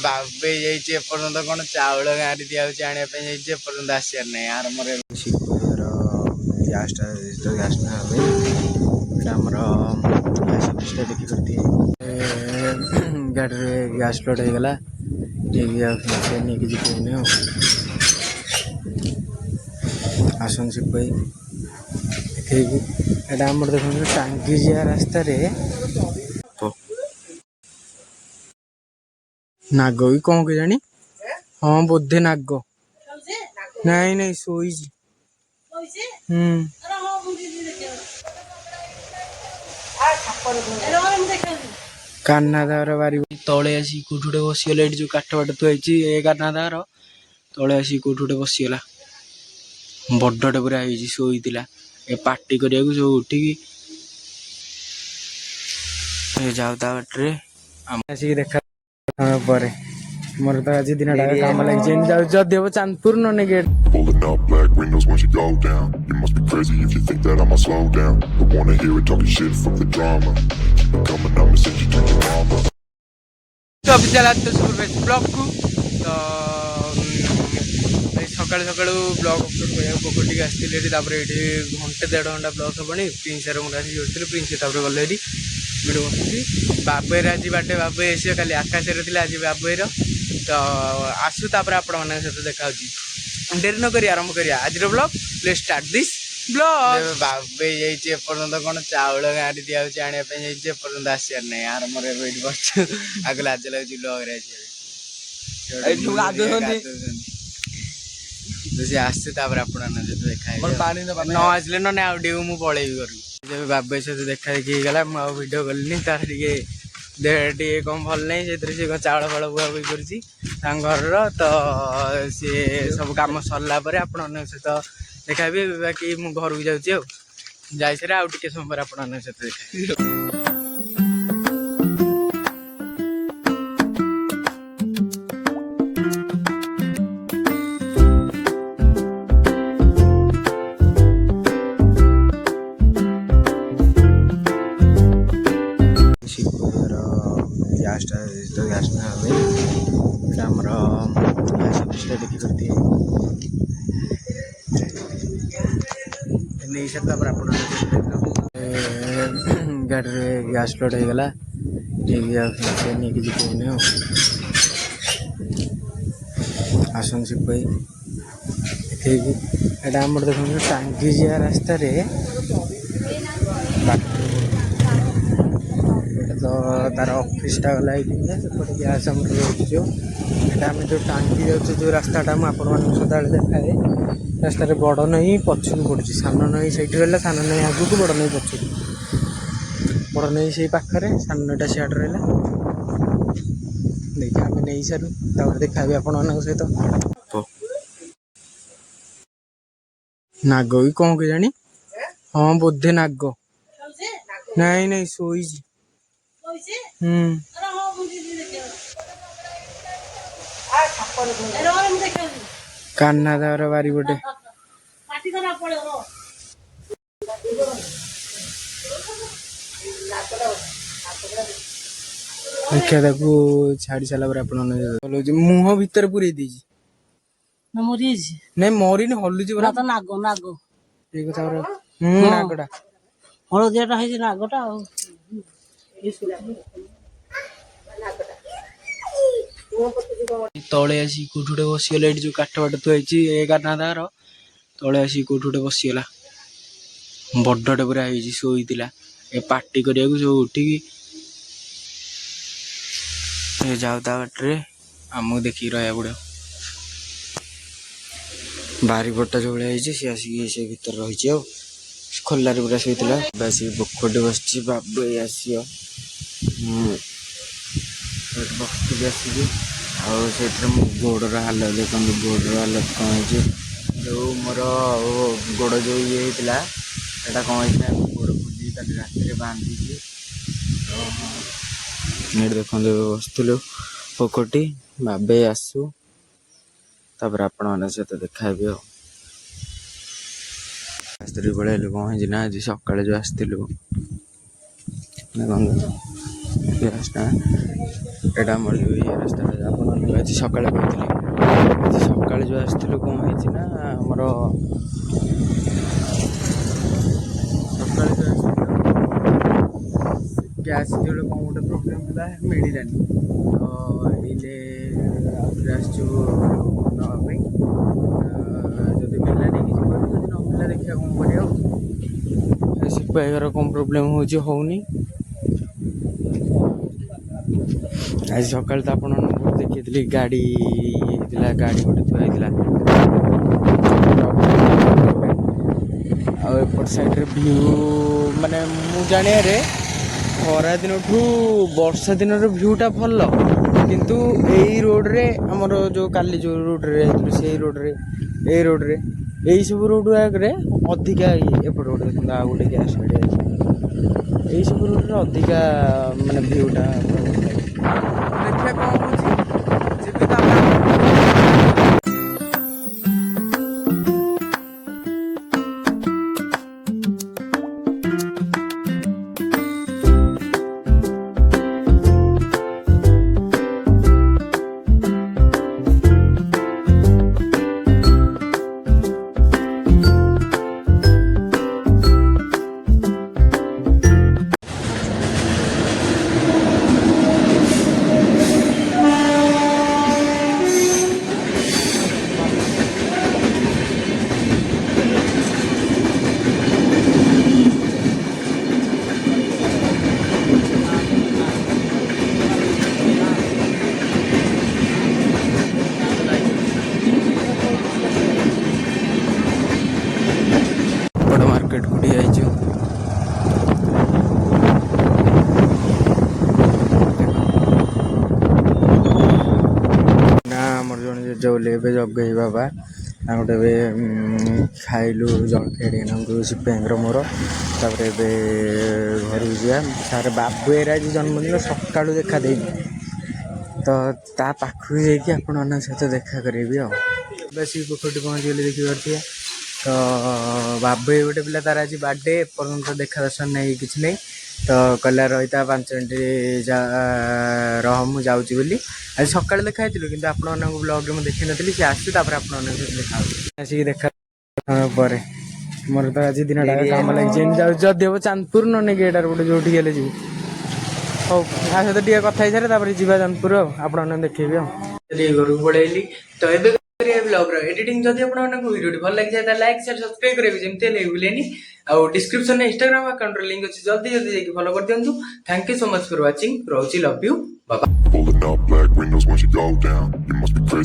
बाबे एपर्तंत कौन चाउल गाँव दिखाई आने एपर्तंत आसार ना आरमर शिवपुर गैसटा गैसटा आमर देखी गाड़ी गैस लोड होगा नहीं आसन सिपाही देखा आम देखो टांगी जा रास्त नाग भी कौन के जानी हाँ बोधे नाग नहीं नहीं सोई कान्नादार बारी तले आसी कोठुटे बसीगला जो काठ बाट थुआई ए कान्नादार तले आसी कोठुटे बसीगला बड़टे पूरा शोईला ए पार्टी करिया सब उठिकी जाऊ ता बाटे आसिक देखा पर मोर तो आज दिन काम लगे जदि हम चांदपुर न gate Pulling up black windows once you go down. You must be crazy if you think that I'ma slow down. But wanna hear it talking shit from the drama. Keep it coming, I'ma send you to your mama. तो अभी चला तो super blog को तो सका सका blog upload करा पोखर आसती ये घंटे 1.5 घंटा ब्लॉग हेनी प्रिंस मुझे आसी जोड़ी प्रिंस गले भिडियो बसुची बाबेर आज बाटे बाबे आस खाली आकाश आज बाबेर तो आसू आपण मान सहित देखा डेरी न कर आरंभ करिया आज blog let's start this blog बाबे एपर्तंत कौन चाउल गाँव दिखाई आने एपर्तंत आसार ना आरमर बस आगे लाज लगे ब्लॉग सी आसते देखा न आसले ना आउटे मुझे पलैबी घर जब बाबे सहित देखा देखी गला भिड कलिनी तार देह कम भल नहीं से चाउल फल बुआ बुई कर तो सी सब कम सरला आपण सहित देखा बाकी मु घर को जाऊँगी आउ टे समय पर आपण सहित देखा गैसटा गैसटा आमर देखी नहीं सारा गाड़ी गैस लोड होगा नहीं आसन सिपाही देखा आम देखो टांगी जा रास्त तो तार ऑफिसटा गला सेपटे गैस आम रोज आम जो टांगी जाऊँ जो रास्ताटा मुझे सदाବେଳେ देखाए रास्तार बड़ नई पछू पड़ी सान नई से रहा सान नई आगू को बड़ नई पछू बड़ नई से पाखे सान नईटा सियाड़ रहा देखा आम नहीं सारू देखा आपण मान सहित नाग भी कौन के जानी हाँ बोधे नाग नहीं नहीं सोई कान्नादार बारी बटे देखा छाड़ी सारा मुह भीतर पूरे नहीं मरी हलुची नागटा हलदियाटा है नागटा तले आसी कोठुटे बसीगला जो काठ बाट थुआई ए कान्नादार तले आसी कोठुटे बसीगला बड़टे पूरा शोईला ए पार्टी करिया सब उठिकी जाऊ ता बाटे आमको देखिए रहा पड़ो बारीपटा जो भाई सी आसिक से भर रही खोलार पूरा शोला आसिक पोखर बस बाबे आसियो बस आसिक आठ गोड़र हालत देखो गोड़र हालत कौन है जो मोर गोड़ जो ये होता है कौन है गोड़ खोजी रात बांधी देखो बसलु पोखरटी बाबे आसू तापर आपण मान सहित देखा स्त्री पलैलु कौन है आज सका जो आसलु रास्ता मोर ये रास्ता ଆଜି ସକାଳେ କହିଥିଲି ଆଜି ସକାଳେ ଯେଉଁ ଆସିଥିଲୁ କ'ଣ ହେଇଛି ନା ଆମର ସକାଳେ ଯେଉଁ ଆସିଥିଲୁ ଗ୍ୟାସ୍ ଯେତେବେଳେ କ'ଣ ଗୋଟେ ପ୍ରୋବ୍ଲେମ୍ ହେଲା ମିଳିଲାନି ତ ଏଇନେ ଆଉଥରେ ଆସିଛୁ ନେବା ପାଇଁ ଯଦି ମିଳିଲା ନେଇକି ଯିବ ଯଦି ନ ମିଳିଲା ଦେଖିବା କ'ଣ କରିବା ଆଉ ସିପାହୀର କ'ଣ ପ୍ରୋବ୍ଲେମ୍ ହେଉଛି ହେଉନି ଆଜି ସକାଳେ ତ ଆପଣମାନଙ୍କୁ ଦେଖେଇଥିଲି ଗାଡ଼ି ହେଇଥିଲା ଗାଡ଼ି ଗୋଟେ ଥୁଆ ହେଇଥିଲା ଆଉ ଏପଟ ସାଇଡ଼୍ରେ ଭ୍ୟୁ ମାନେ ମୁଁ ଜାଣିବାରେ ଖରା ଦିନଠୁ ବର୍ଷା ଦିନର ଭ୍ୟୁଟା ଭଲ କିନ୍ତୁ ଏଇ ରୋଡ଼ରେ ଆମର ଯେଉଁ କାଲି ଯେଉଁ ରୋଡ଼ରେ ଯାଇଥିଲୁ ସେଇ ରୋଡ଼ରେ ଏଇ ରୋଡ଼ରେ ଏଇସବୁ ରୋଡ଼ ଗୁଡ଼ାକରେ ଅଧିକା ଏପଟ ରୋଡ଼ ଦେଖନ୍ତୁ ଆଉ ଗୋଟେ ଗ୍ୟାସ୍ ଗାଡ଼ି ଅଛି ଏଇସବୁ ରୋଡ଼ରେ ଅଧିକା ମାନେ ଭ୍ୟୁଟା ଦେଖିବା କ'ଣ ହେଉଛି ଯିବି ତାପରେ ବଡ଼ ମାର୍କେଟକୁ ଟିକେ ଯାଇଛୁ ନା ଆମର ଜଣେ ଜେଜେ ବୋଲି ଏବେ ଜଗେଇ ବାବା ତାଙ୍କଠୁ ଏବେ ଖାଇଲୁ ଜଳଖିଆ ଟିକେ ନାଙ୍କୁ ସିପାହୀଙ୍କର ମୋର ତାପରେ ଏବେ ଘରକୁ ଯିବା ସାର୍ ବାବୁଏର ଆଜି ଜନ୍ମଦିନ ସକାଳୁ ଦେଖା ଦେଇଛି ତ ତା ପାଖକୁ ଯାଇକି ଆପଣମାନଙ୍କ ସହିତ ଦେଖା କରେଇବି ଆଉ ବେଶୀ ପୋଖରୀ ପହଞ୍ଚିଗଲି ଦେଖିପାରୁଥିବେ ତ ବାବୁ ଗୋଟେ ପିଲା ତାର ଆଜି ବାର୍ଥଡେ ଏପର୍ଯ୍ୟନ୍ତ ଦେଖା ଦର୍ଶନ ନାହିଁ କିଛି ନାହିଁ ତ କହିଲା ରହିତା 5 ମିନିଟ୍ ରହ ମୁଁ ଯାଉଛି ବୋଲି ଆଜି ସକାଳେ ଦେଖା ହେଇଥିଲୁ କିନ୍ତୁ ଆପଣମାନଙ୍କ ବ୍ଲଗ୍ରେ ମୁଁ ଦେଖିନଥିଲି ସେ ଆସୁଛି ତାପରେ ଆପଣମାନଙ୍କ ସହିତ ଦେଖା ହେଉଛି ଆସିକି ଦେଖା ପରେ ମୋର ତ ଆଜି ଦିନଟା କାମ ଲାଗିଛି ଏମିତି ଯାଉଛି ଯଦି ହେବ ଚାନ୍ଦପୁର ନ ନେଇକି ଏଇଟାର ଗୋଟେ ଯେଉଁଠିକି ହେଲେ ଯିବି ହଉ ଆ ସହିତ ଟିକେ କଥା ହେଇସାରେ ତାପରେ ଯିବା ଚାନ୍ଦପୁର ଆଉ ଆପଣମାନେ ଦେଖେଇବି ଆଉ ଟିକେ ଘରକୁ ପଳେଇଲି ତ ଏବେ ବ୍ଲଗ୍ର ଏଡିଟିଂ ଯଦି ଆପଣମାନଙ୍କୁ ଭିଡ଼ିଓଟି ଭଲ ଲାଗିଥାଏ ତାହେଲେ ଲାଇକ୍ ସେୟାର ସବସ୍କ୍ରାଇବ୍ କରିବେ ଯେମିତି ହେଲେ ଭୁଲେନି ଆଉ ଡିସ୍କ୍ରିପ୍ସନରେ ଇନଷ୍ଟାଗ୍ରାମ ଆକାଉଣ୍ଟର ଲିଙ୍କ୍ ଅଛି ଜଲ୍ଦି ଯାଇକି ଫଲୋ କରିଦିଅନ୍ତୁ thank you so much for watching ରହୁଛି ଲଭ୍ ୟୁ ବାବା Pulling up black windows once you go down. You must be crazy.